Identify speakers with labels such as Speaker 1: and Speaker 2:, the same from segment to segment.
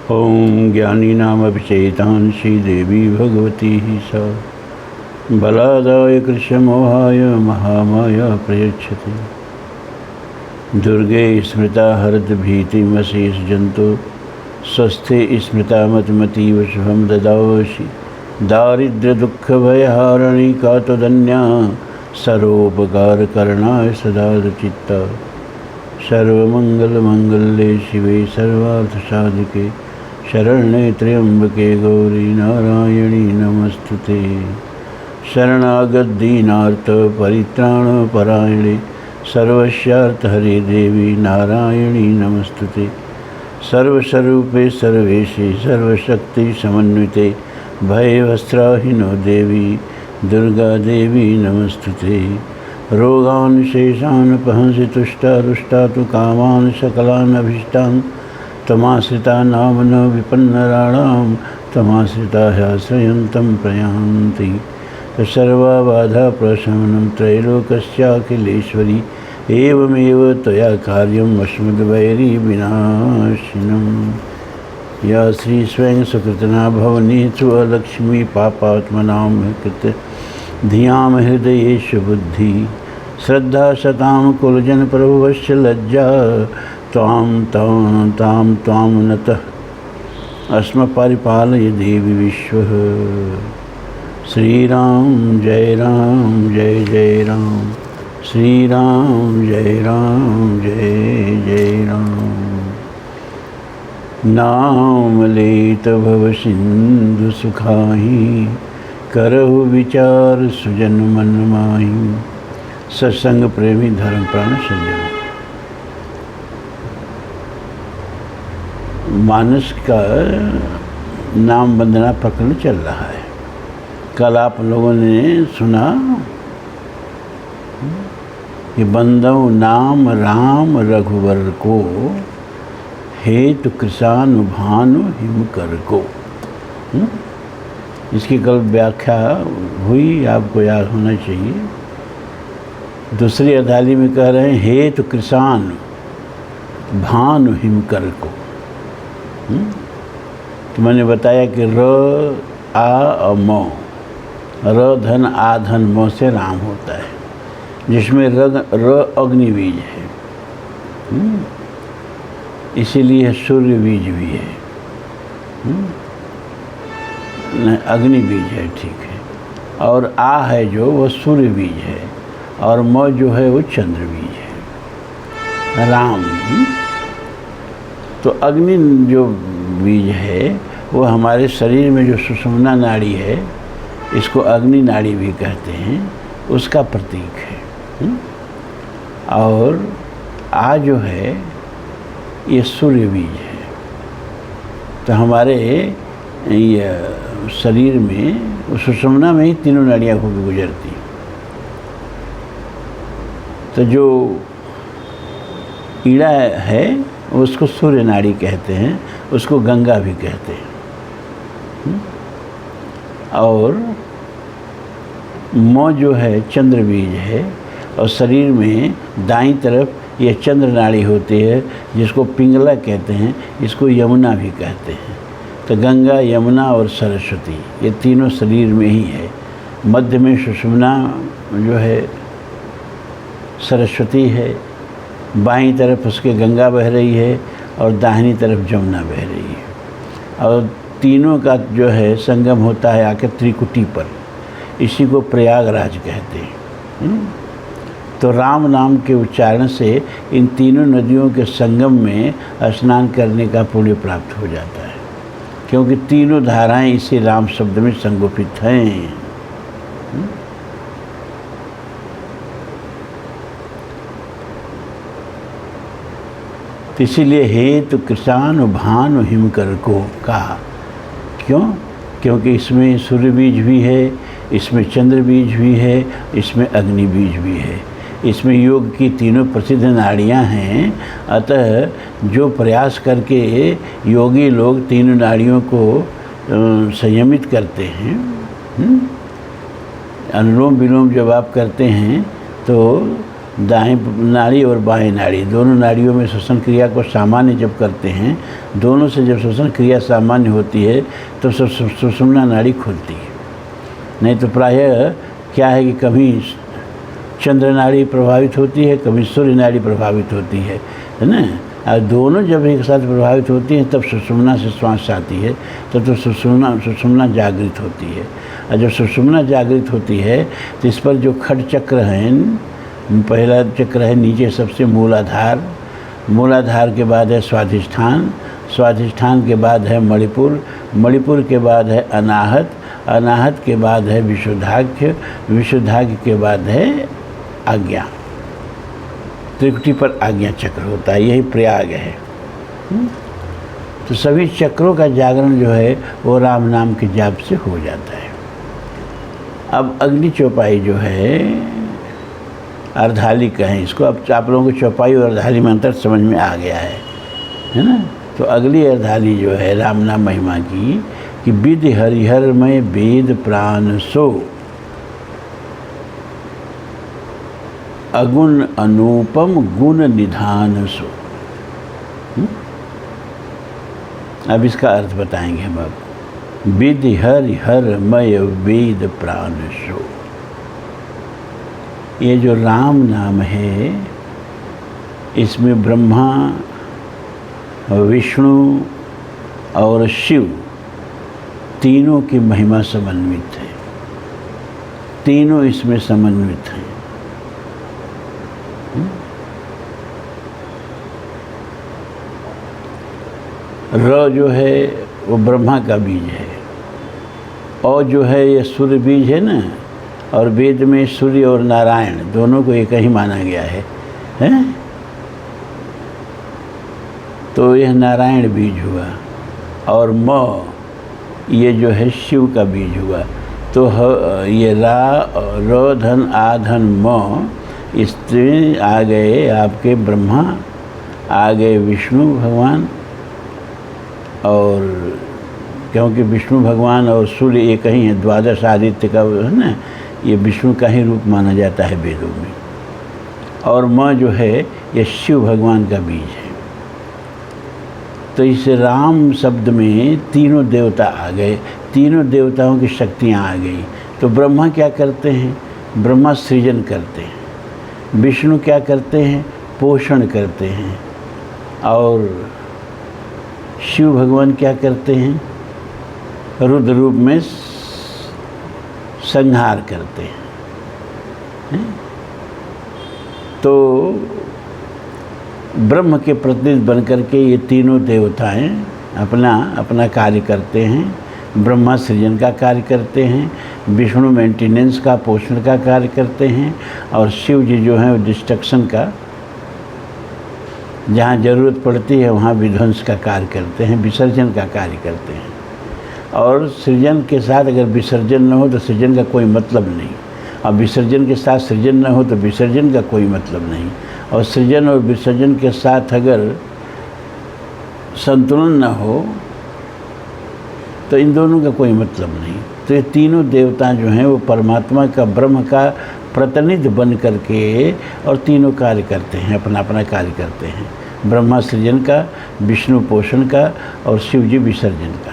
Speaker 1: ओं ज्ञानीनामभिचेतांसि देवी भगवती सा बलादाय कृशमोहाय महामाया प्रयच्छति। दुर्गे स्मृता हरद्भीतिमशेष जंतु स्वस्थे स्मृता मतमतीव शुभम ददावसि। दारिद्र्य दुख भयहारिणी का तदन्या सर्वोपकार करणाय सदा चित्ता। सर्वमंगल मंगल्ये शिवे सर्वार्थ साधिके शरण्ये त्र्यंबके गौरी नारायणी नमस्तुते। शरणागत दीनार्थ परित्राण परायणे सर्वस्यार्थ हरे देवी नारायणी नमस्तुते। सर्वस्वरूपे सर्वेशे सर्वशक्ति समन्विते भयवस्त्राहिनो देवी दुर्गा देवी नमस्तुते। रोगान् शेषान् पहंसि तुष्टा तु कामान् सकलान् अभीष्टान् त्वमाश्रिता नाम न विपन्नराणां त्वमाश्रिता ह्याश्रयन्तं प्रयान्ति। सर्वबाधा प्रशमनं त्रैलोक्यस्याखिलेश्वरी एवमेव त्वया कार्यम् अस्मद्वैरी विनाशिनम्। या श्री स्वयं सुकृतना भवनी स्वलक्ष्मी पापात्मनां कृत धियां हृदयेषु बुद्धि श्रद्धा शतां कुलजन प्रभुवश्च लज्जा तां नतः अस्म परिपालय देवी विश्वः। श्री राम जय राम श्री राम जय राम। नाम लेत भव सिंधु सुखाही करहु विचार सुजन मन माही। सत्संग प्रेमी धर्म प्राण संजन। मानस का नाम वंदना प्रकरण चल रहा है। कल आप लोगों ने सुना कि बंदव नाम राम रघुवर को हेतु कृषानु भानु हिमकर को। इसकी कल व्याख्या हुई, आपको याद होना चाहिए। दूसरी अदाली में कह रहे हैं हेतु कृषान भानु हिमकर को। तो मैंने बताया कि र आ और म, र धन आ धन म से राम होता है, जिसमें र अग्नि बीज है, इसीलिए सूर्य बीज भी है। अग्नि बीज है, ठीक है। और आ है जो वो सूर्य बीज है, और म जो है वो चंद्र बीज है, राम। तो अग्नि जो बीज है वो हमारे शरीर में जो सुषुम्ना नाड़ी है, इसको अग्नि नाड़ी भी कहते हैं, उसका प्रतीक है। और आ जो है ये सूर्य बीज है। तो हमारे ये शरीर में सुषुम्ना में ही तीनों नाड़ियाँ होकर गुजरती। तो जो ईड़ा है उसको सूर्य नाड़ी कहते हैं, उसको गंगा भी कहते हैं। और म जो है चंद्र बीज है, और शरीर में दाईं तरफ ये चंद्र नाड़ी होती है, जिसको पिंगला कहते हैं, इसको यमुना भी कहते हैं। तो गंगा, यमुना और सरस्वती ये तीनों शरीर में ही है। मध्य में सुषुम्ना जो है सरस्वती है, बाईं तरफ उसके गंगा बह रही है, और दाहिनी तरफ जमुना बह रही है। और तीनों का जो है संगम होता है आकर त्रिकुटी पर, इसी को प्रयागराज कहते हैं। तो राम नाम के उच्चारण से इन तीनों नदियों के संगम में स्नान करने का पुण्य प्राप्त हो जाता है, क्योंकि तीनों धाराएं इसी राम शब्द में संगोपित हैं। तो इसीलिए हेतु कृषान भानु हिमकर को कहा। क्यों? क्योंकि इसमें सूर्य बीज भी है, इसमें चंद्र बीज भी है, इसमें अग्नि बीज भी है, इसमें योग की तीनों प्रसिद्ध नाड़ियां हैं। अतः जो प्रयास करके योगी लोग तीनों नाड़ियों को संयमित करते हैं, अनुलोम विलोम जब आप करते हैं तो दाएं नाड़ी और बाएं नाड़ी दोनों नाड़ियों में श्वसन क्रिया को सामान्य जब करते हैं, दोनों से जब श्वसन क्रिया सामान्य होती है तो सुषुम्ना नाड़ी खुलती है। नहीं तो प्रायः क्या है कि कभी चंद्र नाड़ी प्रभावित होती है, कभी सूर्य नाड़ी प्रभावित होती है ना। और दोनों जब एक साथ प्रभावित होती हैं तब सुषुम्ना से श्वास आती है, तब तो सुषुम्ना जागृत होती है। और जब सुषुम्ना जागृत होती है तो इस पर जो खड चक्र हैं, पहला चक्र है नीचे सबसे मूलाधार, मूलाधार के बाद है स्वाधिष्ठान, स्वाधिष्ठान के बाद है मणिपुर, मणिपुर के बाद है अनाहत, अनाहत के बाद है विशुद्धाग्य, विशुद्धाग्य के बाद है आज्ञा। त्रिकुटी पर आज्ञा चक्र होता है, यही प्रयाग है। तो सभी चक्रों का जागरण जो है वो राम नाम के जाप से हो जाता है। अब अगली चौपाई जो है अर्धाली कहें इसको। अब आप लोगों को चौपाई और अर्धाली में अंतर समझ में आ गया है ना। तो अगली अर्धाली जो है राम नाम महिमा की कि विधि हरिहरमय वेद प्राण सो, अगुण अनुपम गुण निधान सो। अब इसका अर्थ बताएंगे हम। अब विधि हरिहरमय वेद प्राण सो, ये जो राम नाम है इसमें ब्रह्मा, विष्णु और शिव तीनों की महिमा समन्वित है, तीनों इसमें समन्वित हैं। र जो है वो ब्रह्मा का बीज है, और जो है ये सूर्य बीज है ना, और वेद में सूर्य और नारायण दोनों को एक ही माना गया है, हैं? तो यह नारायण बीज हुआ, और म ये जो है शिव का बीज हुआ। तो ये र धन आ धन म, इसमें आ गए आपके ब्रह्मा, आ गए विष्णु भगवान, और क्योंकि विष्णु भगवान और सूर्य एक ही है, द्वादश आदित्य का है ना, ये विष्णु का ही रूप माना जाता है वेदों में। और माँ जो है ये शिव भगवान का बीज है। तो इस राम शब्द में तीनों देवता आ गए, तीनों देवताओं की शक्तियाँ आ गई। तो ब्रह्मा क्या करते हैं? ब्रह्मा सृजन करते हैं। विष्णु क्या करते हैं? पोषण करते हैं। और शिव भगवान क्या करते हैं? रुद्र रूप में संहार करते हैं। तो ब्रह्म के प्रतिनिधि बनकर के ये तीनों देवताएं अपना अपना कार्य करते हैं। ब्रह्मा सृजन का कार्य करते हैं, विष्णु मेंटेनेंस का, पोषण का कार्य करते हैं, और शिव जी जो हैं वो डिस्ट्रक्शन का, जहाँ ज़रूरत पड़ती है वहाँ विध्वंस का कार्य करते हैं, विसर्जन का कार्य करते हैं। और सृजन के साथ अगर विसर्जन न हो तो सृजन का कोई मतलब नहीं, और विसर्जन के साथ सृजन न हो तो विसर्जन का कोई मतलब नहीं, और सृजन और विसर्जन के साथ अगर संतुलन न हो तो इन दोनों का कोई मतलब नहीं। तो ये तीनों देवता जो हैं वो परमात्मा का, ब्रह्म का प्रतिनिधि बन करके और तीनों कार्य करते हैं, अपना अपना कार्य करते हैं। ब्रह्मा सृजन का, विष्णु पोषण का, और शिव जी विसर्जन का।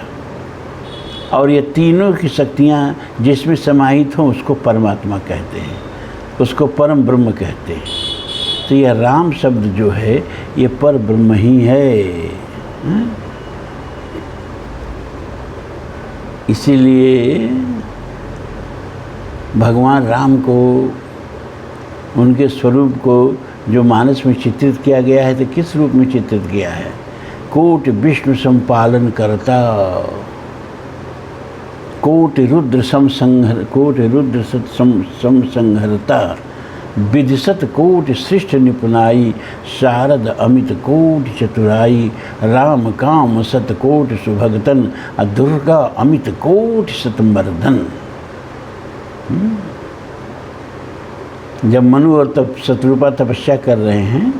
Speaker 1: और ये तीनों की शक्तियाँ जिसमें समाहित हों उसको परमात्मा कहते हैं, उसको परम ब्रह्म कहते हैं। तो यह राम शब्द जो है ये पर ब्रह्म ही है। इसीलिए भगवान राम को, उनके स्वरूप को जो मानस में चित्रित किया गया है, तो किस रूप में चित्रित किया है? कोटि विष्णु संपालन करता, कोटि रुद्र समसंहरता, विधिशत कोटि सृष्ट निपुणाई, शारद अमित कोटि चतुराई, राम काम सत कोटि सुभगतन, दुर्गा अमित कोटि शतमर्दन। जब मनु और शत्रुपा तपस्या कर रहे हैं,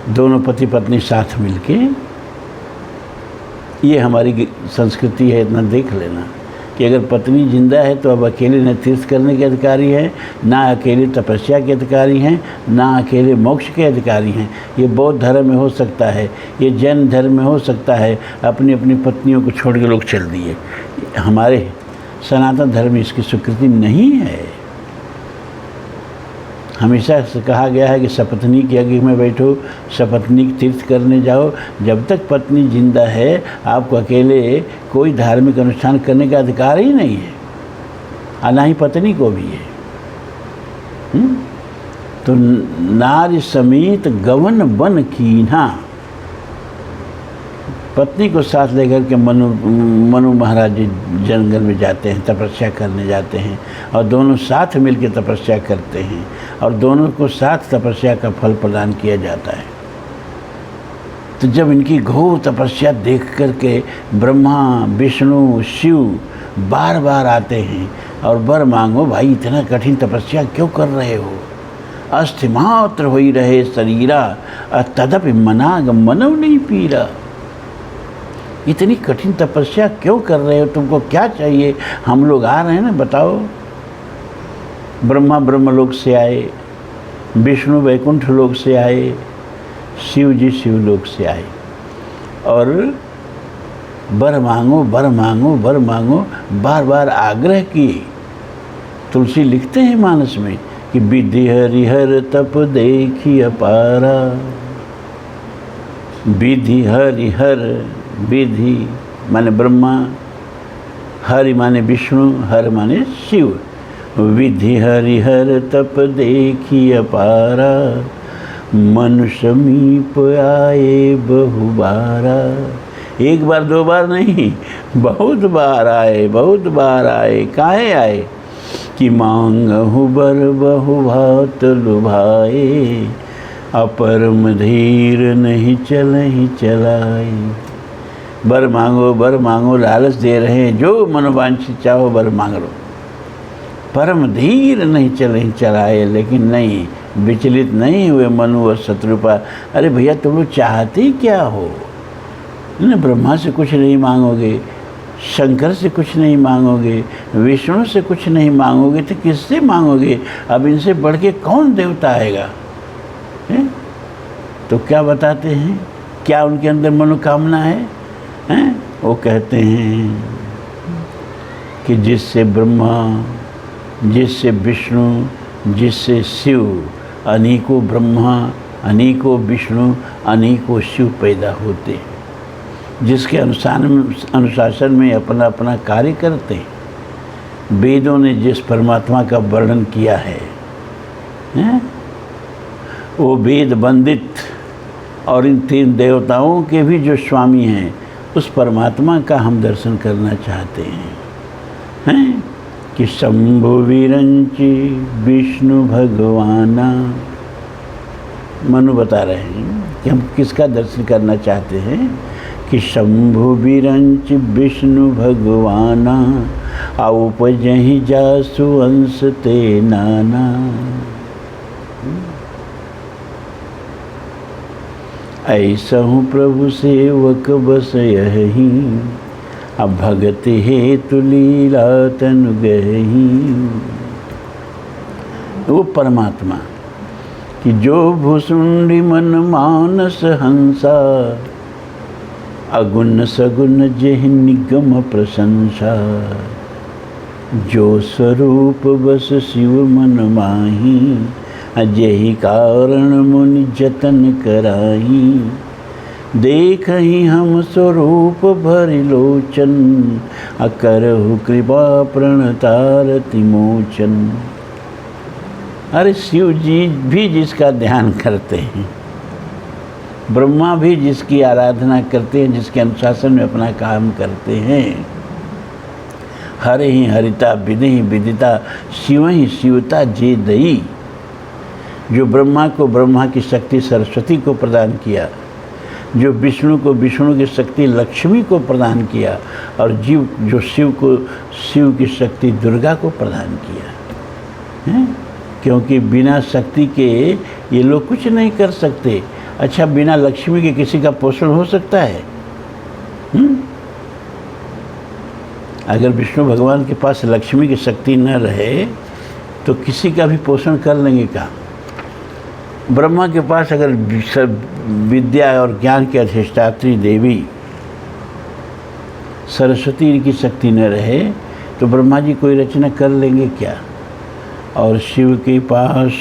Speaker 1: दोनों पति पत्नी साथ मिलके, ये हमारी संस्कृति है, इतना देख लेना। कि अगर पत्नी जिंदा है तो अब अकेले न तीर्थ करने के अधिकारी हैं, ना अकेले तपस्या के अधिकारी हैं, ना अकेले मोक्ष के अधिकारी हैं। ये बौद्ध धर्म में हो सकता है, ये जैन धर्म में हो सकता है, अपनी अपनी पत्नियों को छोड़ के लोग चल दिए। हमारे सनातन धर्म में इसकी स्वीकृति नहीं है। हमेशा से कहा गया है कि सपत्नीक यज्ञ में बैठो, सपत्नीक तीर्थ करने जाओ। जब तक पत्नी जिंदा है आपको अकेले कोई धार्मिक अनुष्ठान करने का अधिकार ही नहीं है, और ना ही पत्नी को भी है। तो नारी समेत गवन बन कीन्हा, पत्नी को साथ लेकर के मनु महाराज जी जंगल में जाते हैं, तपस्या करने जाते हैं, और दोनों साथ मिलकर तपस्या करते हैं, और दोनों को साथ तपस्या का फल प्रदान किया जाता है। तो जब इनकी घोर तपस्या देख कर के ब्रह्मा विष्णु शिव बार बार आते हैं और वर मांगो, भाई इतना कठिन तपस्या क्यों कर रहे हो, अस्थिमात्र हो ही रहे शरीरा, तदपि मनाग मनव नहीं पीरा। इतनी कठिन तपस्या क्यों कर रहे हो, तुमको क्या चाहिए, हम लोग आ रहे हैं ना, बताओ। ब्रह्मा ब्रह्मलोक से आए, विष्णु वैकुंठ लोक से आए, शिव जी शिवलोक से आए, और वर मांगो वर मांगो वर मांगो बार बार आग्रह किए। तुलसी लिखते हैं मानस में कि विधि हरिहर तप देखी अपारा, विधि हरिहर, विधि माने ब्रह्मा, हरि माने विष्णु, हर माने शिव। विधि हरिहर तप देखी अपारा, मन समीप आए बहुबारा। एक बार दो बार नहीं, बहुत बार आए, बहुत बार आए। काहे आए कि मांगहु बर बहु भात लुभाए, अपरम धीर नहीं चलहि चलाए। बर मांगो, लालच दे रहे हैं, जो मनोवांछित चाहो बर मांग लो। परम धीर नहीं चलहि चलाए, लेकिन नहीं, विचलित नहीं हुए मनु और शत्रुपा। अरे भैया तुम लोग चाहते क्या हो? न ब्रह्मा से कुछ नहीं मांगोगे, शंकर से कुछ नहीं मांगोगे, विष्णु से कुछ नहीं मांगोगे, तो किससे मांगोगे? अब इनसे बढ़ के कौन देवता आएगा? है? तो क्या बताते हैं, क्या उनके अंदर मनोकामना है? हैं? वो कहते हैं कि जिससे ब्रह्मा, जिससे विष्णु, जिससे शिव, अनेकों ब्रह्मा, अनेकों विष्णु, अनेकों शिव पैदा होते हैं, जिसके अनुशासन में अपना अपना कार्य करते हैं। वेदों ने जिस परमात्मा का वर्णन किया है, वो वेद वंदित और इन तीन देवताओं के भी जो स्वामी हैं, उस परमात्मा का हम दर्शन करना चाहते हैं कि शंभु विरंचि विष्णु भगवाना। मनु बता रहे हैं कि हम किसका दर्शन करना चाहते हैं कि शंभु विरंच विष्णु भगवाना, औपजहि जासु अंश ते नाना। ऐसा हूँ प्रभु सेवक बस यही, अब भगति हेतु लीला तनु गही। वो परमात्मा कि जो भुसुंडी मन मानस हंसा, अगुण सगुण जेहि निगम प्रशंसा। जो स्वरूप बस शिव मन माही, जेहि कारण मुनि जतन कराही। देखहि हम स्वरूप भरि लोचन, अकरहु कृपा प्रणतारति मोचन। अरे शिव जी भी जिसका ध्यान करते हैं, ब्रह्मा भी जिसकी आराधना करते हैं, जिसके अनुशासन में अपना काम करते हैं, हरे ही हरिता विधि विदिता, शिव ही शिवता जे दई। जो ब्रह्मा को ब्रह्मा की शक्ति सरस्वती को प्रदान किया, जो विष्णु को विष्णु की शक्ति लक्ष्मी को प्रदान किया, और जीव जो शिव को शिव की शक्ति दुर्गा को प्रदान किया है। क्योंकि बिना शक्ति के ये लोग कुछ नहीं कर सकते। अच्छा, बिना लक्ष्मी के किसी का पोषण हो सकता है? अगर विष्णु भगवान के पास लक्ष्मी की शक्ति न रहे तो किसी का भी पोषण कर लेंगे क्या? ब्रह्मा के पास अगर विद्या और ज्ञान की अधिष्ठात्री देवी सरस्वती की शक्ति न रहे तो ब्रह्मा जी कोई रचना कर लेंगे क्या? और शिव के पास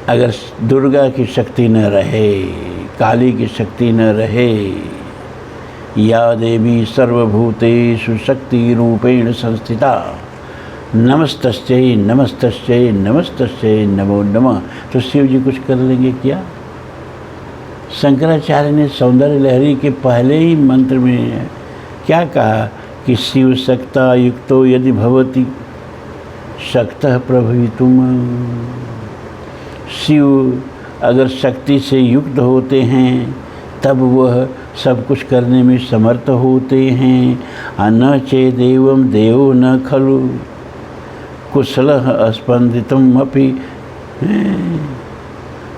Speaker 1: अगर दुर्गा की शक्ति न रहे, काली की शक्ति न रहे, या देवी सर्वभूतेषु शक्ति रूपेण संस्थिता नमस्तस्यै नमस्तस्यै नमस्तस्यै नमो नमः, तो शिव जी कुछ कर लेंगे क्या? शंकराचार्य ने सौंदर्य लहरी के पहले ही मंत्र में क्या कहा कि शिव शक्ता युक्तो यदि भवति शक्तः प्रभवितुम। शिव अगर शक्ति से युक्त होते हैं तब वह सब कुछ करने में समर्थ होते हैं। न चेदेवं देवो न खलु कुशलः स्पंदितुम अपि,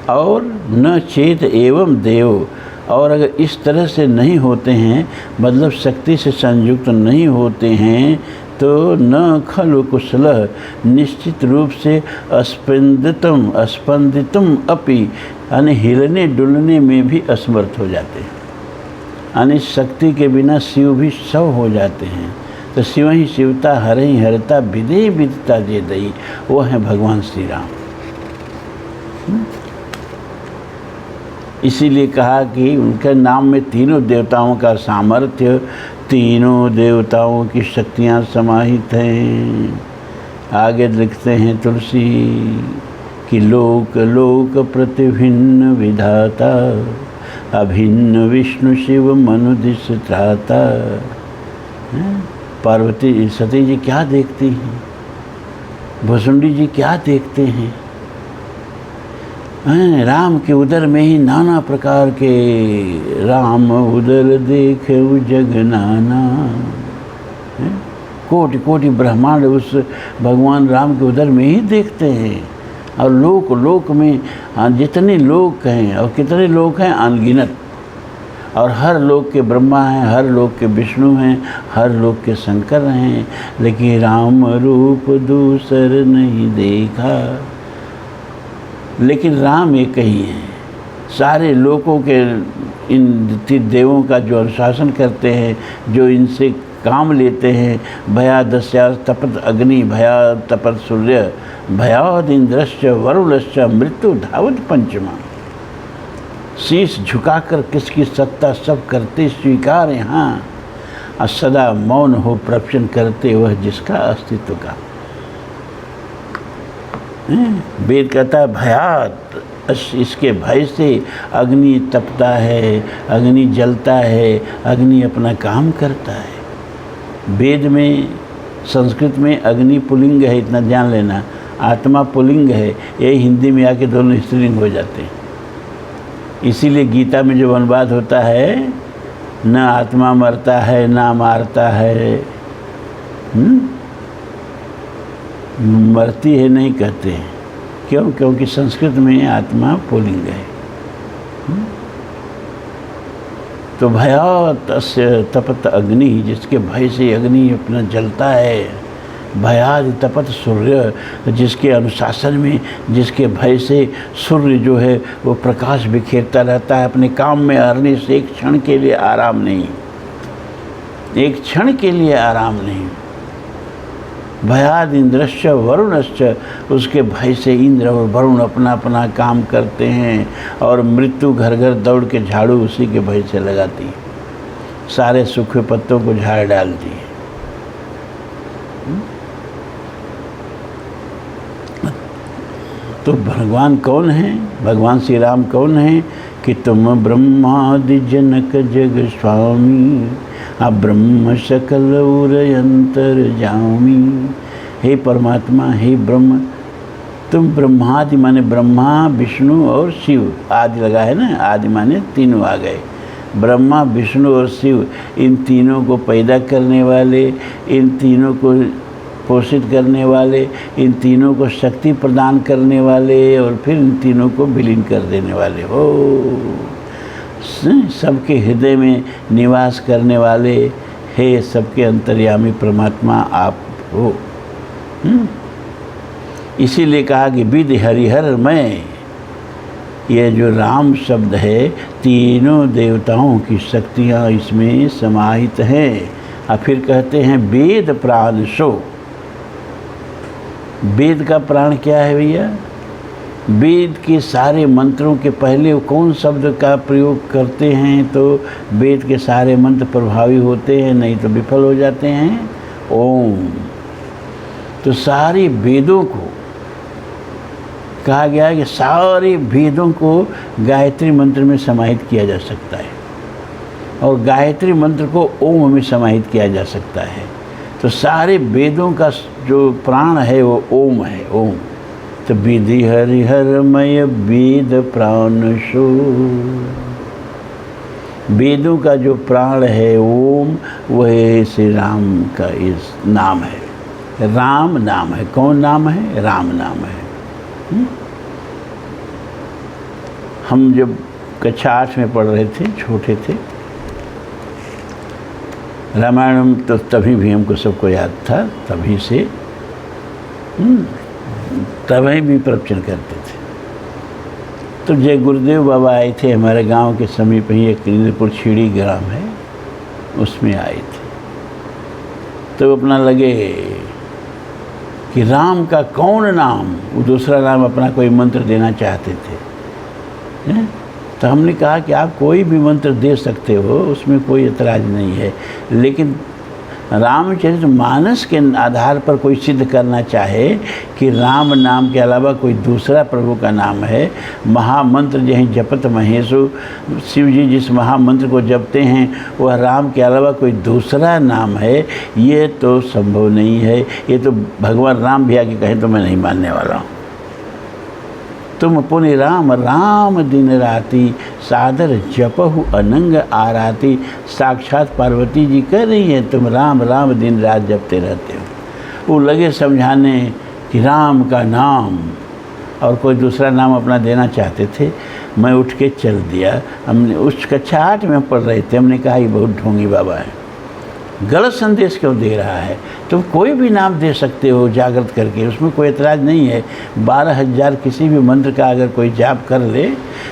Speaker 1: और न चेत एवं देव, और अगर इस तरह से नहीं होते हैं, मतलब शक्ति से संयुक्त नहीं होते हैं, तो न खलु कुशलः, निश्चित रूप से स्पंदितुम अपि, यानी हिलने डुलने में भी असमर्थ हो जाते हैं। यानी शक्ति के बिना शिव भी शव हो जाते हैं। तो शिव ही शिवता हर ही हरता विदे विदता जे दई, वो हैं भगवान श्री राम। इसीलिए कहा कि उनके नाम में तीनों देवताओं का सामर्थ्य, तीनों देवताओं की शक्तियाँ समाहित हैं। आगे लिखते हैं तुलसी कि लोक लोक प्रतिभिन्न विधाता, अभिन्न विष्णु शिव मनुदिश त्राता। पार्वती सती जी क्या देखती हैं, भुसुंडी जी क्या देखते हैं? राम के उदर में ही नाना प्रकार के, राम उदर देखे जग नाना, कोटि कोटि ब्रह्मांड उस भगवान राम के उदर में ही देखते हैं। और लोक लोक में जितने लोक हैं, और कितने लोक हैं अनगिनत, और हर लोक के ब्रह्मा हैं, हर लोक के विष्णु हैं, हर लोक के शंकर हैं, लेकिन राम रूप दूसर नहीं देखा। लेकिन राम एक ही हैं। सारे लोकों के इन देवों का जो अनुशासन करते हैं, जो इनसे काम लेते हैं, भया दस्या तपत अग्नि, भया तपत सूर्य, भयाद इंद्रश्च वरुणश्च मृत्यु धावत पंचमा। शीश झुकाकर किसकी सत्ता सब करते स्वीकार यहाँ, और सदा मौन हो प्रवचन करते वह जिसका अस्तित्व का। वेद कहता है भयात, इसके भय से अग्नि तपता है, अग्नि जलता है, अग्नि अपना काम करता है। वेद में संस्कृत में अग्नि पुल्लिंग है, इतना जान लेना, आत्मा पुल्लिंग है। यही हिंदी में आके दोनों स्त्रीलिंग हो जाते हैं। इसीलिए गीता में जो अनुवाद होता है, न आत्मा मरता है ना मारता है, मरती है नहीं कहते हैं। क्यों? क्योंकि संस्कृत में आत्मा पुल्लिंग है। तो भयात अस्य तपत अग्नि, जिसके भय से अग्नि अपना जलता है। भयाद तपत सूर्य, जिसके अनुशासन में, जिसके भय से सूर्य जो है वो प्रकाश बिखेरता रहता है। अपने काम में हारने से एक क्षण के लिए आराम नहीं, एक क्षण के लिए आराम नहीं। भयाद इंद्रश्च वरुणश्च, उसके भय से इंद्र और वरुण अपना अपना काम करते हैं। और मृत्यु घर घर दौड़ के झाड़ू उसी के भय से लगाती है, सारे सूखे पत्तों को झाड़ डालती है। तो भगवान कौन है? भगवान श्री राम कौन है कि तुम ब्रह्मादि जनक जग स्वामी, ब्रह्म सकल उरयंतर जामी। हे परमात्मा, हे ब्रह्म, तुम ब्रह्मादि माने ब्रह्मा विष्णु और शिव, आदि लगा है ना, आदि माने तीनों आ गए। ब्रह्मा विष्णु और शिव, इन तीनों को पैदा करने वाले, इन तीनों को पोषित करने वाले, इन तीनों को शक्ति प्रदान करने वाले, और फिर इन तीनों को विलीन कर देने वाले हो। सबके हृदय में निवास करने वाले, हे सबके अंतर्यामी परमात्मा आप हो। इसीलिए कहा कि विद हरिहर मैं, ये जो राम शब्द है तीनों देवताओं की शक्तियाँ इसमें समाहित हैं। और फिर कहते हैं वेद प्राण सो। वेद का प्राण क्या है भैया? वेद के सारे मंत्रों के पहले कौन शब्द का प्रयोग करते हैं तो वेद के सारे मंत्र प्रभावी होते हैं, नहीं तो विफल हो जाते हैं। ओम। तो सारे वेदों को कहा गया है कि सारे वेदों को गायत्री मंत्र में समाहित किया जा सकता है और गायत्री मंत्र को ओम में समाहित किया जा सकता है। तो सारे वेदों का जो प्राण है वो ओम है, ओम। तो विधि हरिहरमय वेद प्राण सो। वेदों का जो प्राण है ओम, वह श्री राम का इस नाम है। राम नाम है। कौन नाम है? राम नाम है। हम जब कक्षा 8 में पढ़ रहे थे, छोटे थे, रामायण तो तभी भी हमको सबको याद था, तभी से तभी भी प्रवचन करते थे। तो जय गुरुदेव बाबा आए थे हमारे गांव के समीप ही, एक इंद्रपुर छीड़ी ग्राम है, उसमें आए थे। तो अपना लगे कि राम का कौन नाम, वो दूसरा नाम अपना कोई मंत्र देना चाहते थे। तो हमने कहा कि आप कोई भी मंत्र दे सकते हो, उसमें कोई एतराज़ नहीं है, लेकिन रामचरितमानस के आधार पर कोई सिद्ध करना चाहे कि राम नाम के अलावा कोई दूसरा प्रभु का नाम है, महामंत्र जहीं जपत महेशु, शिव जी जिस महामंत्र को जपते हैं वह राम के अलावा कोई दूसरा नाम है, ये तो संभव नहीं है। ये तो भगवान राम भी आके कहें तो मैं नहीं मानने वाला हूँ। तुम पुनि राम राम दिन राति, सादर जपहु अनंग आराती। साक्षात पार्वती जी कह रही हैं तुम राम राम दिन रात जपते रहते हो। वो लगे समझाने कि राम का नाम, और कोई दूसरा नाम अपना देना चाहते थे। मैं उठ के चल दिया। हमने उस कक्षा 8 में पढ़ रहे थे, हमने कहा ये बहुत ढोंगी बाबा है, गलत संदेश क्यों दे रहा है। तुम कोई भी नाम दे सकते हो जागृत करके, उसमें कोई एतराज़ नहीं है। 12,000 किसी भी मंत्र का अगर कोई जाप कर ले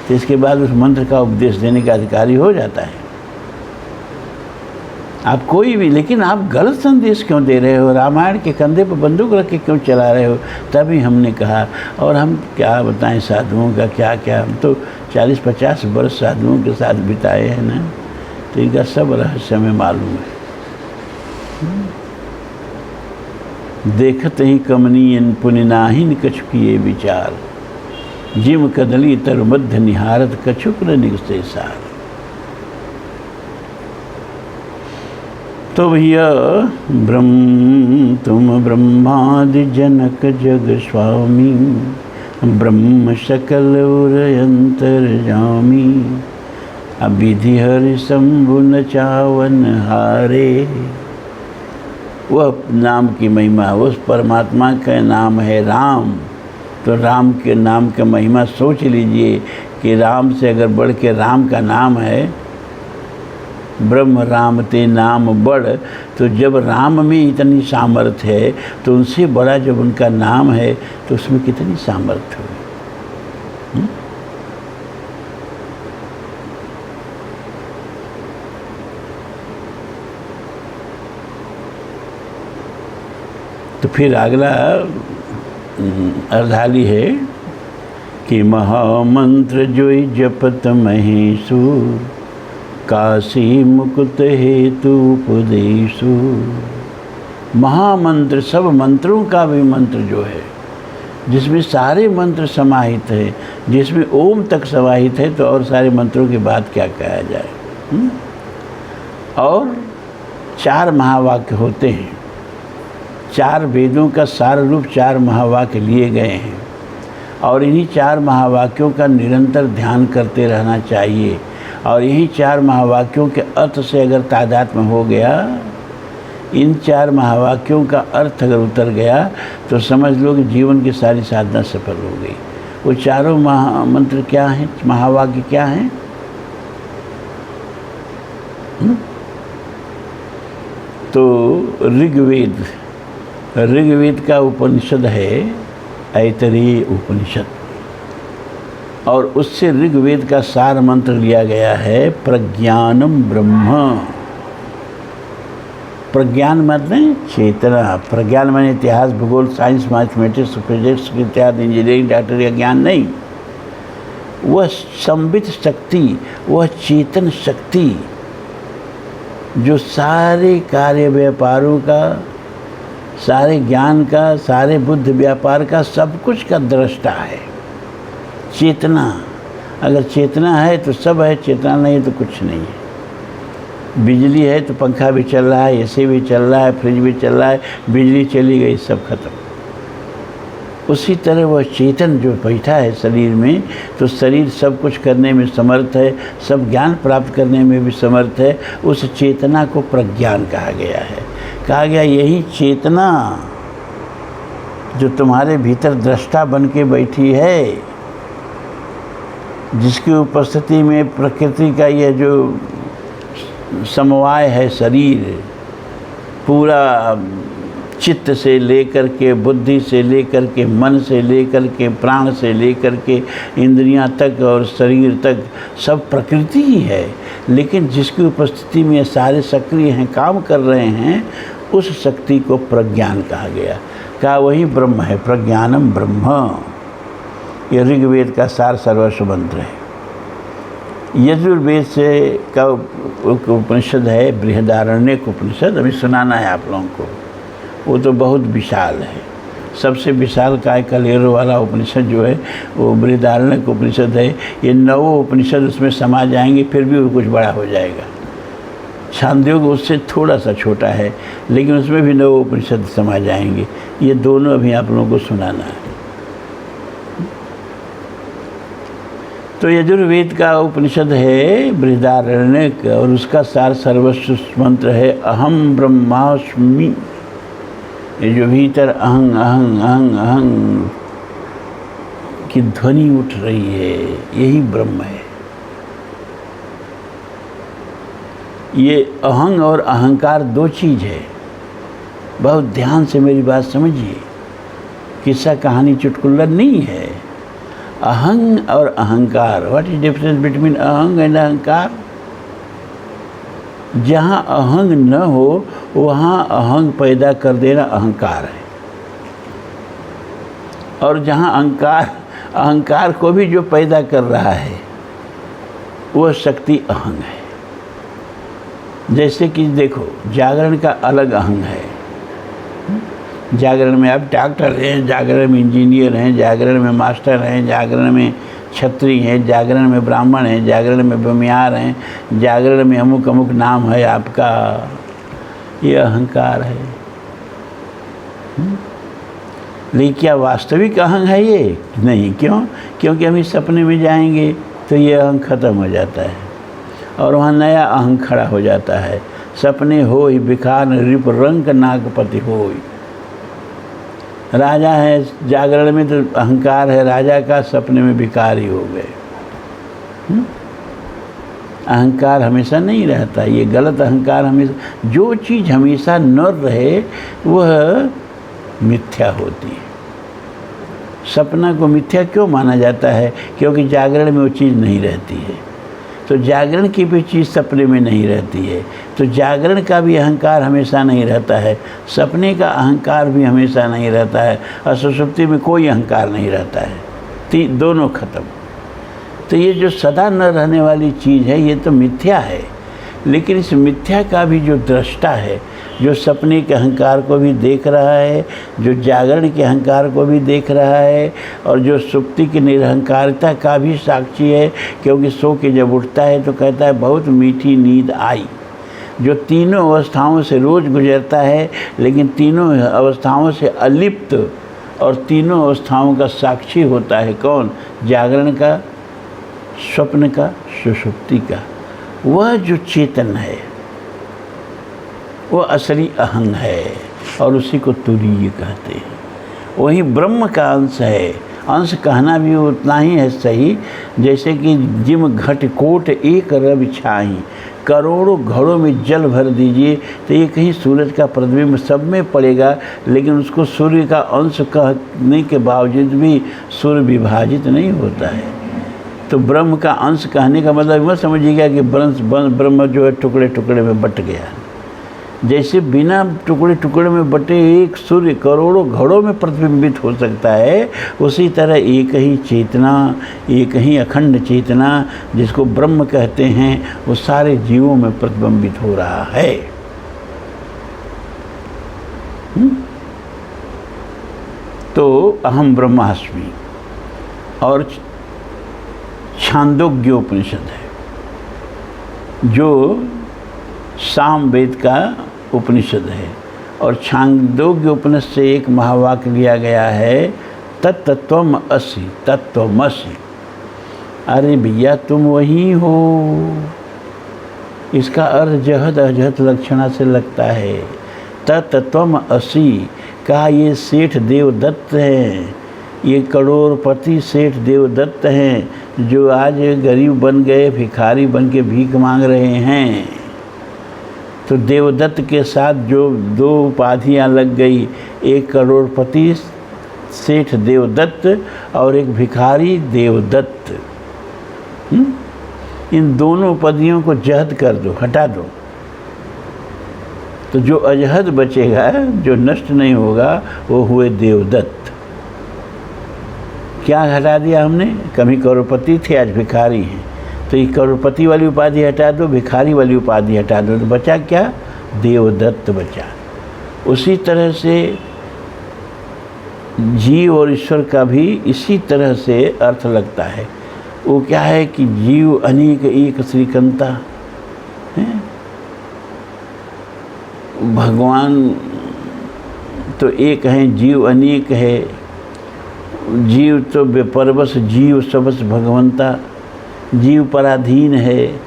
Speaker 1: तो इसके बाद उस मंत्र का उपदेश देने का अधिकारी हो जाता है। आप कोई भी, लेकिन आप गलत संदेश क्यों दे रहे हो, रामायण के कंधे पर बंदूक रख के क्यों चला रहे हो। तभी हमने कहा, और हम क्या बताएं साधुओं का क्या क्या, हम तो 40-50 वर्ष साधुओं के साथ बिताए हैं ना, तो इनका सब रहस्य हमें मालूम है। देखत ही कमनीयन पुनिनाहिन कछु किए विचार, जिम कदली तर मध्य निहारत कछुक न निगसे सार। तो भैया तुम ब्रह्मादि जनक जग स्वामी, ब्रह्म सकल उर अंतर्यामी। अविधि हरि शंभु न चावन हारे। वह नाम की महिमा, उस परमात्मा का नाम है राम। तो राम के नाम का महिमा सोच लीजिए कि राम से अगर बढ़ के राम का नाम है, ब्रह्म राम ते नाम बढ़। तो जब राम में इतनी सामर्थ्य है तो उनसे बड़ा जब उनका नाम है तो उसमें कितनी सामर्थ्य होगी। तो फिर अगला अर्धाली है कि महामंत्र जोई जपत महेशु, काशी मुकुट हेतु उपदेशु। महामंत्र, सब मंत्रों का भी मंत्र जो है, जिसमें सारे मंत्र समाहित है, जिसमें ओम तक समाहित है, तो और सारे मंत्रों की बात क्या कहा जाए। और 4 महावाक्य होते हैं, 4 वेदों का सार रूप 4 महावाक्य लिए गए हैं, और इन्हीं 4 महावाक्यों का निरंतर ध्यान करते रहना चाहिए। और यही 4 महावाक्यों के अर्थ से अगर तादात्म्य हो गया, इन 4 महावाक्यों का अर्थ अगर उतर गया, तो समझ लो कि जीवन की सारी साधना सफल हो गई। वो चारों महामंत्र क्या हैं, महावाक्य क्या हैं? तो ऋग्वेद का उपनिषद है ऐतरेय उपनिषद, और उससे ऋग्वेद का सार मंत्र लिया गया है प्रज्ञानम ब्रह्म। प्रज्ञान मतलब चेतना, प्रज्ञान माने इतिहास, भूगोल, साइंस, मैथमेटिक्स, फिजिक्स इत्यादि, इंजीनियरिंग, डॉक्टरी का ज्ञान नहीं। वह संबित शक्ति, वह चेतन शक्ति जो सारे कार्य व्यापारों का, सारे ज्ञान का, सारे बुद्ध व्यापार का, सब कुछ का दृष्टा है। चेतना, अगर चेतना है तो सब है, चेतना नहीं है तो कुछ नहीं है। बिजली है तो पंखा भी चल रहा है, एसी भी चल रहा है, फ्रिज भी चल रहा है, बिजली चली गई सब खत्म। उसी तरह वह चेतन जो बैठा है शरीर में, तो शरीर सब कुछ करने में समर्थ है, सब ज्ञान प्राप्त करने में भी समर्थ है। उस चेतना को प्रज्ञान कहा गया है। कहा गया यही चेतना जो तुम्हारे भीतर दृष्टा बन के बैठी है, जिसकी उपस्थिति में प्रकृति का यह जो समवाय है, शरीर पूरा चित्त से लेकर के, बुद्धि से लेकर के, मन से लेकर के, प्राण से लेकर के इंद्रियां तक और शरीर तक सब प्रकृति ही है। लेकिन जिसकी उपस्थिति में ये सारे सक्रिय हैं, काम कर रहे हैं, उस शक्ति को प्रज्ञान कहा गया। कहा वही ब्रह्म है, प्रज्ञानम ब्रह्म। ये ऋग्वेद का सार सर्वस्व मंत्र है। यजुर्वेद से का उपनिषद है बृहदारण्यक उपनिषद, अभी सुनाना है आप लोगों को। वो तो बहुत विशाल है, सबसे विशाल काय कलेर वाला उपनिषद जो है वो बृहदारण्यक उपनिषद है। ये 9 उपनिषद उसमें समा जाएंगे, फिर भी वो कुछ बड़ा हो जाएगा। छांदोग्य उससे थोड़ा सा छोटा है, लेकिन उसमें भी 9 उपनिषद समा जाएंगे। ये दोनों अभी आप लोगों को सुनाना है। तो यजुर्वेद का उपनिषद है बृहदारण्यक, और उसका सार सर्वस्व मंत्र है अहम ब्रह्मास्मि। ये जो भीतर अहं अहं अहं अहं की ध्वनि उठ रही है, यही ब्रह्म है। ये अहंग और अहंकार 2 चीज़ है। बहुत ध्यान से मेरी बात समझिए, किस्सा कहानी चुटकुला नहीं है। अहंग और अहंकार, व्हाट इज डिफरेंस बिटवीन अहंग एंड अहंकार? जहाँ अहंग न हो वहाँ अहंग पैदा कर देना अहंकार है, और जहाँ अहंकार को भी जो पैदा कर रहा है वह शक्ति अहंग है। जैसे कि देखो, जागरण का अलग अहंग है। जागरण में आप डॉक्टर हैं, जागरण में इंजीनियर हैं, जागरण में मास्टर हैं, जागरण में क्षत्रिय हैं, जागरण में ब्राह्मण हैं, जागरण में बमियार हैं, जागरण में अमुक अमुक नाम है आपका। ये अहंकार है। लेकिन क्या वास्तविक अहंग है ये? नहीं। क्यों? क्योंकि हम इस सपने में जाएंगे तो ये अहंग खत्म हो जाता है और वहाँ नया अहंग खड़ा हो जाता है। सपने हो ही बिखार रिप रंग नागपति हो। राजा है, जागरण में तो अहंकार है राजा का, सपने में भिखारी हो गए। अहंकार हमेशा नहीं रहता, ये गलत अहंकार हमेशा। जो चीज़ हमेशा न रहे वह मिथ्या होती है। सपना को मिथ्या क्यों माना जाता है? क्योंकि जागरण में वो चीज़ नहीं रहती है। तो जागरण की भी चीज़ सपने में नहीं रहती है, तो जागरण का भी अहंकार हमेशा नहीं रहता है, सपने का अहंकार भी हमेशा नहीं रहता है, और सुषुप्ति में कोई अहंकार नहीं रहता है। दोनों खत्म। तो ये जो सदा न रहने वाली चीज़ है ये तो मिथ्या है। लेकिन इस मिथ्या का भी जो दृष्टा है, जो सपने के अहंकार को भी देख रहा है, जो जागरण के अहंकार को भी देख रहा है, और जो सुप्ति की निरहंकारता का भी साक्षी है, क्योंकि सो के जब उठता है तो कहता है बहुत मीठी नींद आई। जो तीनों अवस्थाओं से रोज़ गुजरता है, लेकिन तीनों अवस्थाओं से अलिप्त और तीनों अवस्थाओं का साक्षी होता है कौन? जागरण का, स्वप्न का, सुषुप्ति का। वह जो चेतन है वो असली अहंग है, और उसी को तुरीय कहते हैं। वही ब्रह्म का अंश है। अंश कहना भी उतना ही है सही, जैसे कि जिम घट कोट एक रवि छाई। करोड़ों घड़ों में जल भर दीजिए तो ये कहीं सूरज का प्रतिबिंब सब में पड़ेगा, लेकिन उसको सूर्य का अंश कहने के बावजूद भी सूर्य विभाजित नहीं होता है। तो ब्रह्म का अंश कहने का मतलब मत समझिएगा कि ब्रह्म जो है टुकड़े टुकड़े में बट गया। जैसे बिना टुकड़े टुकड़े में बटे एक सूर्य करोड़ों घड़ों में प्रतिबिंबित हो सकता है, उसी तरह एक ही चेतना, एक ही अखंड चेतना जिसको ब्रह्म कहते हैं, वो सारे जीवों में प्रतिबिंबित हो रहा है। तो अहम ब्रह्मास्मि और छांदोग्य उपनिषद है जो सामवेद का उपनिषद है, और छांदोग्य उपनिषद से एक महावाक्य लिया गया है, तत्त्वम असि तत्त्वमसि। अरे भैया तुम वही हो। इसका अर्थ जहद अजहद लक्षणा से लगता है। तत्त्वम असि का ये सेठ देवदत्त हैं, ये करोड़पति सेठ देवदत्त हैं जो आज गरीब बन गए, भिखारी बन के भीख मांग रहे हैं। तो देवदत्त के साथ जो दो उपाधियां लग गई, एक करोड़पति सेठ देवदत्त और एक भिखारी देवदत्त, इन दोनों उपाधियों को जहद कर दो, हटा दो, तो जो अजहद बचेगा, जो नष्ट नहीं होगा, वो हुए देवदत्त। क्या हटा दिया हमने? कभी करोड़पति थे, आज भिखारी हैं। तो ये करोड़पति वाली उपाधि हटा दो, भिखारी वाली उपाधि हटा दो, तो बचा क्या? देवदत्त बचा। उसी तरह से जीव और ईश्वर का भी इसी तरह से अर्थ लगता है। वो क्या है कि जीव अनेक एक श्रीकंता है, भगवान तो एक है, जीव अनेक है। जीव तो बेपरवश जीव सबस भगवंता, जीव पराधीन है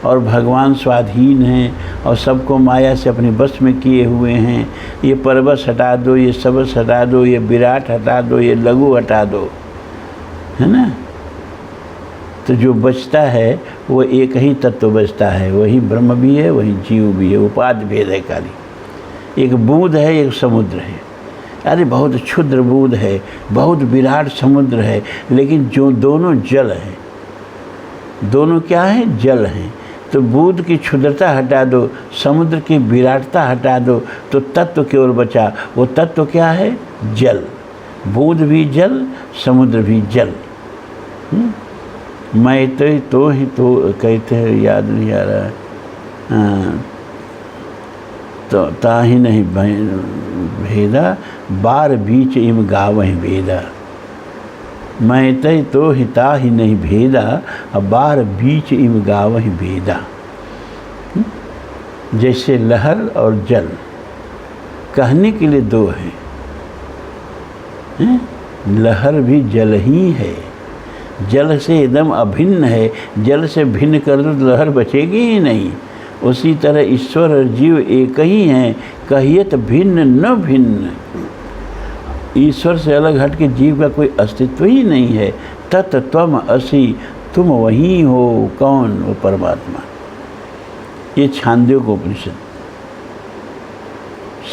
Speaker 1: और भगवान स्वाधीन है और सबको माया से अपने बस में किए हुए हैं। ये परवश हटा दो, ये सबस हटा दो, ये विराट हटा दो, ये लघु हटा दो, है ना। तो जो बचता है वो एक ही तत्व बचता है, वही ब्रह्म भी है, वही जीव भी है। उपाधि भेद है खाली, एक बूंद है, एक समुद्र है। अरे बहुत क्षुद्र बूंद है, बहुत विराट समुद्र है, लेकिन जो दोनों जल हैं, दोनों क्या है? जल हैं। तो बूंद की क्षुद्रता हटा दो, समुद्र की विराटता हटा दो, तो तत्व केवल बचा। वो तत्व क्या है? जल। बूंद भी जल, समुद्र भी जल। मैं तो ही तो कहते हैं, याद नहीं आ रहा। तो ताहि नहीं भेदा, बार बीच इम गावहि वेदा। मैं तय तो हिता ही नहीं भेदा, अब बार बीच इम गावहि वेदा। जैसे लहर और जल कहने के लिए दो हैं, लहर भी जल ही है, जल से एकदम अभिन्न है। जल से भिन्न कर दो तो लहर बचेगी ही नहीं। उसी तरह ईश्वर और जीव एक ही हैं, कहियत भिन्न न भिन्न। ईश्वर से अलग हट के जीव का कोई अस्तित्व ही नहीं है। तत्त्वम असि, तुम वही हो। कौन? वो परमात्मा। ये छांदोग्य उपनिषद,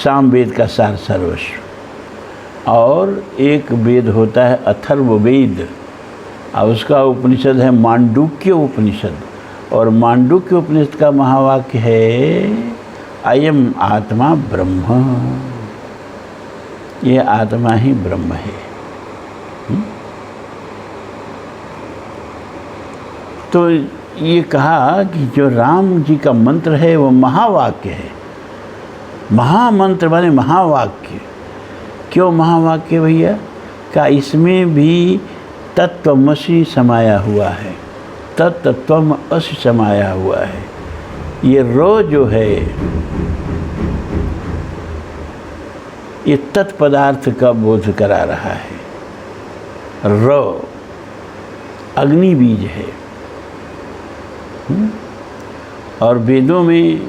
Speaker 1: सामवेद का सार सर्वस्व। और एक वेद होता है अथर्ववेद, और उसका उपनिषद है मांडूक्य उपनिषद। और मांडूक्य उपनिषद का महावाक्य है, अयम आत्मा ब्रह्म। ये आत्मा ही ब्रह्म है। तो ये कहा कि जो राम जी का मंत्र है वो महावाक्य है। महामंत्र माने महावाक्य। क्यों महावाक्य भैया? का इसमें भी तत्त्वमसि समाया हुआ है, तत्त्वम असि समाया हुआ है। ये रो जो है, ये तत्पदार्थ का बोध करा रहा है। रो अग्नि बीज है। और वेदों में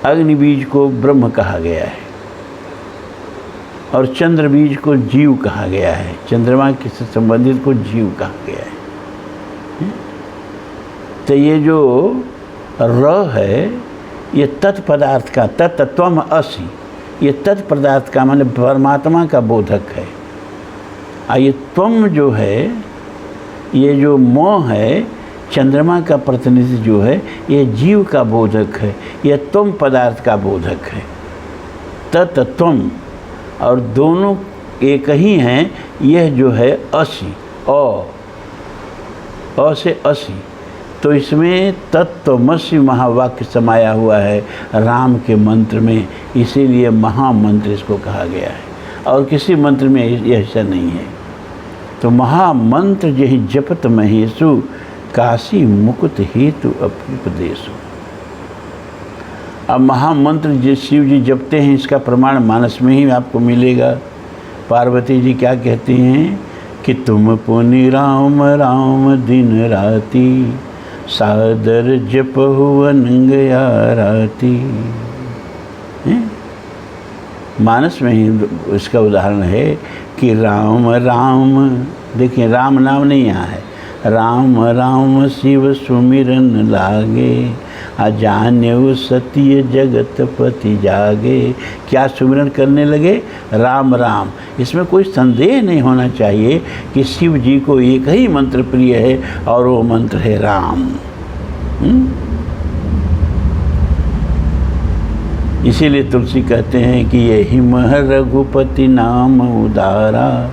Speaker 1: अग्नि बीज को ब्रह्म कहा गया है और चंद्र बीज को जीव कहा गया है। चंद्रमा के से संबंधित को जीव कहा गया है। तो ये जो र है ये तत्पदार्थ का, तत्त्वम असि, ये तत्पदार्थ का माने परमात्मा का बोधक है। और ये त्वम जो है, ये जो मोह है, चंद्रमा का प्रतिनिधि जो है, ये जीव का बोधक है, ये त्वम पदार्थ का बोधक है। तत्त्वम और दोनों एक ही हैं। यह जो है असि, अ से असि, तो इसमें तत्त्वमसि महावाक्य समाया हुआ है राम के मंत्र में, इसीलिए महामंत्र इसको कहा गया है। और किसी मंत्र में यह ऐसा नहीं है। तो महामंत्र यही जपत महेशु, काशी मुकुट हेतु अभ्युपदेशु। अब महामंत्र जिस शिव जी जपते हैं, इसका प्रमाण मानस में ही आपको मिलेगा। पार्वती जी क्या कहती हैं कि तुम पुनि राम राम दिन राती, सादर जप हुआ नंगया राती। मानस में ही इसका उदाहरण है कि राम राम, देखिए राम नाम नहीं यहाँ है, राम राम शिव सुमिरन लागे, अजान्यु सत्य जगत पति जागे। क्या सुमिरन करने लगे? राम राम। इसमें कोई संदेह नहीं होना चाहिए कि शिव जी को एक ही मंत्र प्रिय है और वो मंत्र है राम। इसीलिए तुलसी कहते हैं कि यही मह रघुपति नाम उदारा,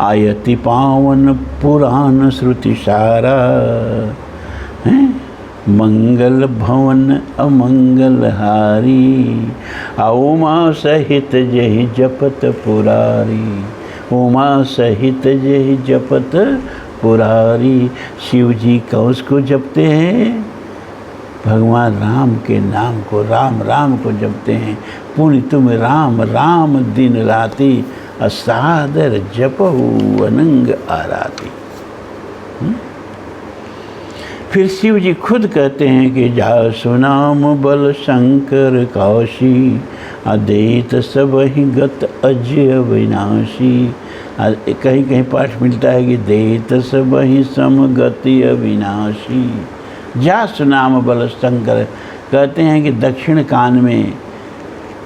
Speaker 1: आयति पावन पुराण श्रुति सारा। मंगल भवन अमंगल हारी, उमा सहित जहि जपत पुरारी, उमा सहित जहि जपत पुरारी। शिव जी कौश को जपते हैं? भगवान राम के नाम को, राम राम को जपते हैं। पुण्य तुम राम राम दिन राति, असादर जपहु अनंग आराती। फिर शिव जी खुद कहते हैं कि जासु नाम बल शंकर काशी, अद्वैत सब ही गत अजय विनाशी। कहीं कहीं पाठ मिलता है कि देत सब ही समगति अविनाशी। जासु नाम बल शंकर, कहते हैं कि दक्षिण कान में,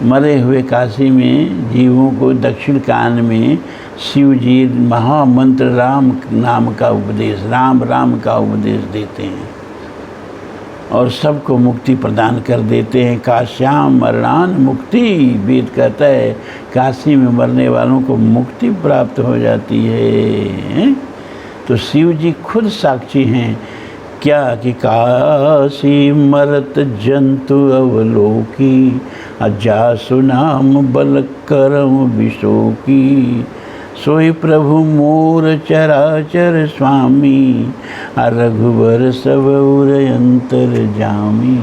Speaker 1: मरे हुए काशी में जीवों को दक्षिण कान में शिव जी महामंत्र राम नाम का उपदेश, राम राम का उपदेश देते हैं और सबको मुक्ति प्रदान कर देते हैं। काश्याम मरणान मुक्ति, वेद कहता है काशी में मरने वालों को मुक्ति प्राप्त हो जाती है। तो शिव जी खुद साक्षी हैं क्या कि काशी मरत जंतु अवलोकी, जासु नाम बल करम विशोकी। सोई प्रभु मोर चराचर स्वामी, रघुवर सब उर अंतर जामी।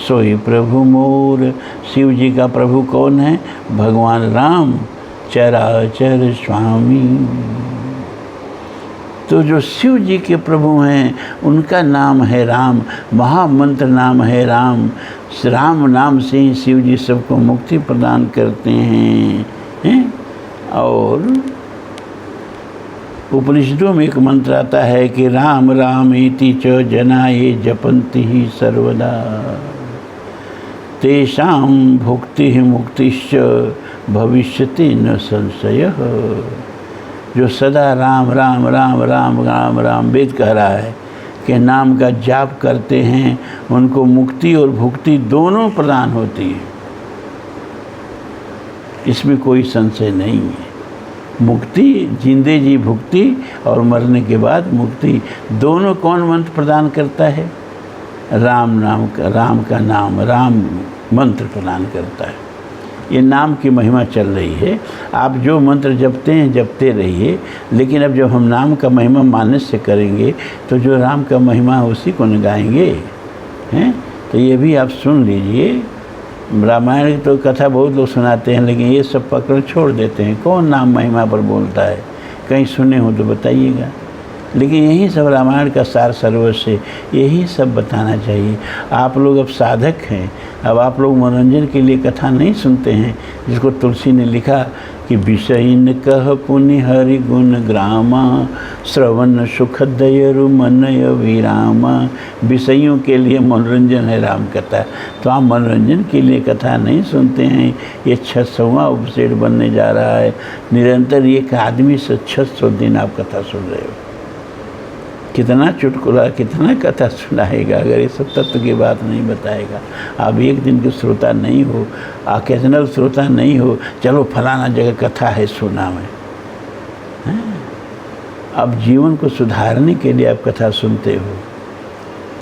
Speaker 1: सोई प्रभु मोर, शिव जी का प्रभु कौन है? भगवान राम, चराचर स्वामी। तो जो शिव जी के प्रभु हैं उनका नाम है राम, महामंत्र नाम है राम। राम नाम से ही शिव जी सबको मुक्ति प्रदान करते हैं। और उपनिषदों में एक मंत्र आता है कि राम राम इति च जना ये जपन्ति ही सर्वदा, तेषां भुक्ति मुक्तिश्च भविष्यति न संशय। जो सदा राम राम राम राम राम राम, वेद कह रहा है कि नाम का जाप करते हैं उनको मुक्ति और भुक्ति दोनों प्रदान होती है, इसमें कोई संशय नहीं है। मुक्ति, जिंदे जी भुक्ति और मरने के बाद मुक्ति, दोनों कौन मंत्र प्रदान करता है? राम नाम का, राम का नाम, राम मंत्र प्रदान करता है। ये नाम की महिमा चल रही है। आप जो मंत्र जपते हैं जपते रहिए, लेकिन अब जब हम नाम का महिमा मानस से करेंगे तो जो राम का महिमा है उसी को न गाएंगे हैं। तो ये भी आप सुन लीजिए। रामायण की तो कथा बहुत लोग सुनाते हैं, लेकिन ये सब पकड़ छोड़ देते हैं। कौन नाम महिमा पर बोलता है? कहीं सुने हो तो बताइएगा। लेकिन यही सब रामायण का सार सर्वस्व है, यही सब बताना चाहिए। आप लोग अब साधक हैं, अब आप लोग मनोरंजन के लिए कथा नहीं सुनते हैं, जिसको तुलसी ने लिखा कि विषयिन कह पुनि हरि गुण ग्रामा, श्रवण सुख दयरु मनय विरामा। विषयों के लिए मनोरंजन है राम कथा, तो आप मनोरंजन के लिए कथा नहीं सुनते हैं। ये 600वां उपसेट बनने जा रहा है, निरंतर एक आदमी से 600 दिन आप कथा सुन रहे हो। कितना चुटकुला, कितना कथा सुनाएगा अगर ये सब तत्व की बात नहीं बताएगा। आप एक दिन के श्रोता नहीं हो, ऑकेजनल श्रोता नहीं हो, चलो फलाना जगह कथा है सुना मैं। अब जीवन को सुधारने के लिए आप कथा सुनते हो,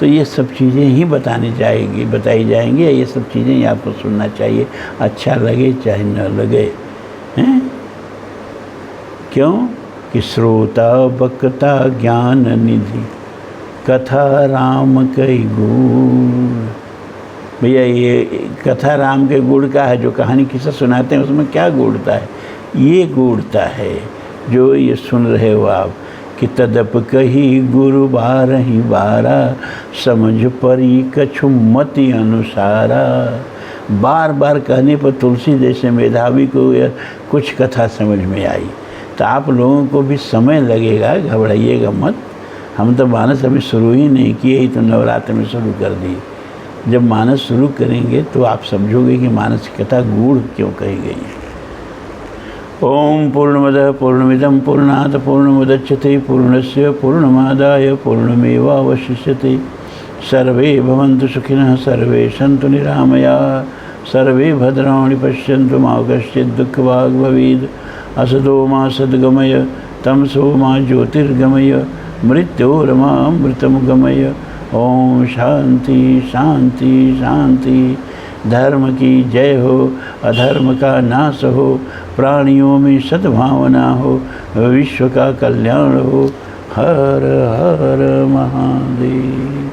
Speaker 1: तो ये सब चीज़ें ही बताई जाएंगी, ये सब चीज़ें ही आपको सुनना चाहिए, अच्छा लगे चाहे न लगे। हैं क्यों कि श्रोता बक्ता ज्ञान निधि, कथा राम कई गुण। भैया ये कथा राम के गुण का है, जो कहानी किस्सा सुनाते हैं उसमें क्या गुणता है? ये गुणता है जो ये सुन रहे हो आप कि तदप कही गुरु बारहि बारा, समझ परी कछु मति अनुसारा। बार बार कहने पर तुलसी जैसे मेधावी को यह कुछ कथा समझ में आई। तो आप लोगों को भी समय लगेगा, घबराइएगा मत। हम तो मानस अभी शुरू ही नहीं किए, ही तो नवरात्र में शुरू कर दिए। जब मानस शुरू करेंगे तो आप समझोगे कि मानस की कथा गूढ़ क्यों कही गई है। ओम पूर्णमदः पूर्णमिदं पूर्णात् पूर्णमुदच्यते पूर्णस्य पूर्णमादाय पूर्णमेवावशिष्यते। सर्वे भवन्तु सुखिनः, सर्वे सन्तु निरामयाः, सर्वे भद्राणि पश्यन्तु मा कश्चित् दुःखभाग् भवेत्। असतो मा सद्गमय, तमसो मा ज्योतिर्गमय, मृत्योर्मामृतं गमय। ओम शांति शांति शांति। धर्म की जय हो, अधर्म का नाश हो, प्राणियों में सद्भावना हो, विश्व का कल्याण हो। हर हर महादेव।